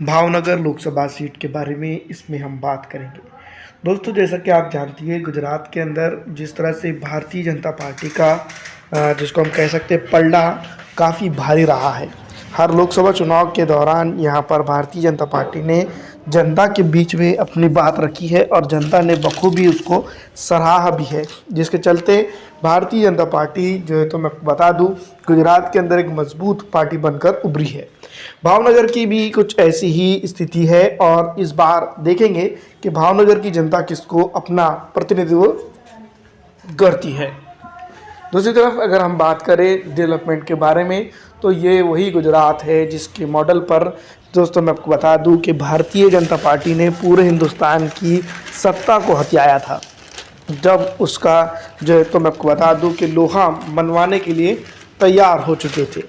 Bhavnagar Lok Sabha seat के बारे में इसमें हम बात करेंगे। दोस्तों, जैसा कि आप जानती हैं, गुजरात के अंदर जिस तरह से भारतीय जनता पार्टी का जिसको हम कह सकते हैं पलड़ा काफ़ी भारी रहा है। हर लोकसभा चुनाव के दौरान यहाँ पर भारतीय जनता पार्टी ने जनता के बीच में अपनी बात रखी है और जनता ने बखूबी उसको सराहा भी है, जिसके चलते भारतीय जनता पार्टी जो है, तो मैं बता दूं, गुजरात के अंदर एक मजबूत पार्टी बनकर उभरी है। भावनगर की भी कुछ ऐसी ही स्थिति है और इस बार देखेंगे कि भावनगर की जनता किसको अपना प्रतिनिधित्व करती है। दूसरी तरफ अगर हम बात करें डेवलपमेंट के बारे में, तो ये वही गुजरात है जिसके मॉडल पर दोस्तों मैं आपको बता दूं कि भारतीय जनता पार्टी ने पूरे हिंदुस्तान की सत्ता को हथियाया था। जब उसका जो है, तो मैं आपको बता दूं कि लोहा मनवाने के लिए तैयार हो चुके थे,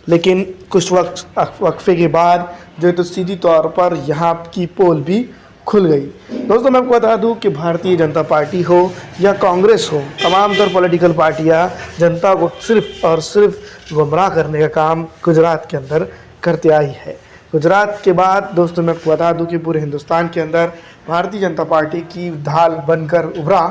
लेकिन कुछ वक्फे के बाद जो है, तो सीधी तौर पर यहाँ की पोल भी खुल गई। दोस्तों, मैं आपको बता दूं कि भारतीय जनता पार्टी हो या कांग्रेस हो, तमाम तर पॉलिटिकल पार्टियां जनता को सिर्फ और सिर्फ गुमराह करने का काम गुजरात के अंदर करते आई है। गुजरात के बाद दोस्तों मैं आपको बता दूं कि पूरे हिंदुस्तान के अंदर भारतीय जनता पार्टी की ढाल बनकर उभरा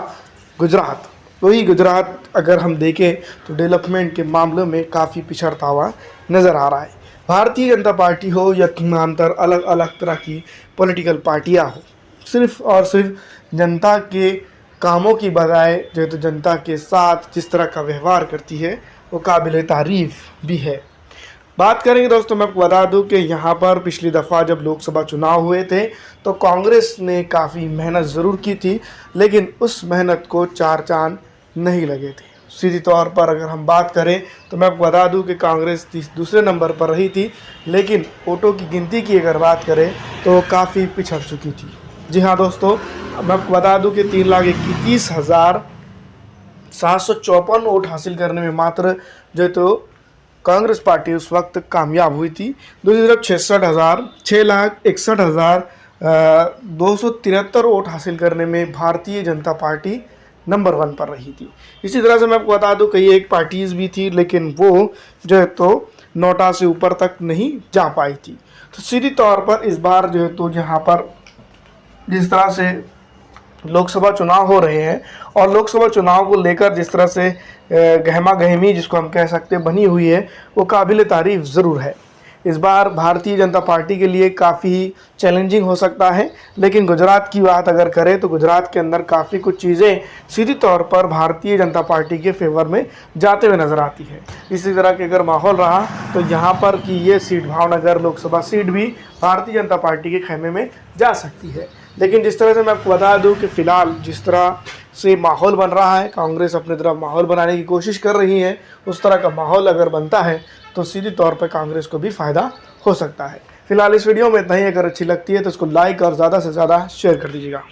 गुजरात। वही गुजरात अगर हम देखें तो डेवलपमेंट के मामलों में काफ़ी पिछड़ता हुआ नज़र आ रहा है। भारतीय जनता पार्टी हो या तमाम अलग अलग तरह की पॉलिटिकल पार्टियां हो, सिर्फ और सिर्फ जनता के कामों की बजाय जो है, तो जनता के साथ जिस तरह का व्यवहार करती है वो काबिल तारीफ़ भी है। बात करेंगे दोस्तों, मैं आपको बता दूं कि यहाँ पर पिछली दफ़ा जब लोकसभा चुनाव हुए थे तो कांग्रेस ने काफ़ी मेहनत ज़रूर की थी, लेकिन उस मेहनत को चार चांद नहीं लगे थे। सीधी तौर पर अगर हम बात करें तो मैं आपको बता दूं कि कांग्रेस दूसरे नंबर पर रही थी, लेकिन वोटों की गिनती की अगर बात करें तो काफ़ी पिछड़ चुकी थी। जी हाँ दोस्तों, मैं आपको बता दूं कि 3,31,754 वोट हासिल करने में मात्र जो है तो कांग्रेस पार्टी उस वक्त कामयाब हुई थी। दूसरी तरफ 6,61,273 वोट हासिल करने में भारतीय जनता पार्टी नंबर 1 पर रही थी। इसी तरह से मैं आपको बता दूं कई एक पार्टीज़ भी थी, लेकिन वो जो है तो नोटा से ऊपर तक नहीं जा पाई थी। तो सीधी तौर पर इस बार जो है तो यहाँ पर जिस तरह से लोकसभा चुनाव हो रहे हैं और लोकसभा चुनाव को लेकर जिस तरह से गहमा गहमी जिसको हम कह सकते हैं बनी हुई है, वो काबिल तारीफ़ ज़रूर है। इस बार भारतीय जनता पार्टी के लिए काफ़ी चैलेंजिंग हो सकता है, लेकिन गुजरात की बात अगर करें तो गुजरात के अंदर काफ़ी कुछ चीज़ें सीधी तौर पर भारतीय जनता पार्टी के फेवर में जाते हुए नज़र आती है। इसी तरह के अगर माहौल रहा तो यहाँ पर कि ये सीट भावनगर लोकसभा सीट भी भारतीय जनता पार्टी के खेमे में जा सकती है। लेकिन जिस तरह से मैं आपको बता दूं कि फ़िलहाल जिस तरह से माहौल बन रहा है, कांग्रेस अपनी तरफ माहौल बनाने की कोशिश कर रही है, उस तरह का माहौल अगर बनता है तो सीधी तौर पर कांग्रेस को भी फ़ायदा हो सकता है। फिलहाल इस वीडियो में इतना ही। अगर अच्छी लगती है तो इसको लाइक और ज़्यादा से ज़्यादा शेयर कर दीजिएगा।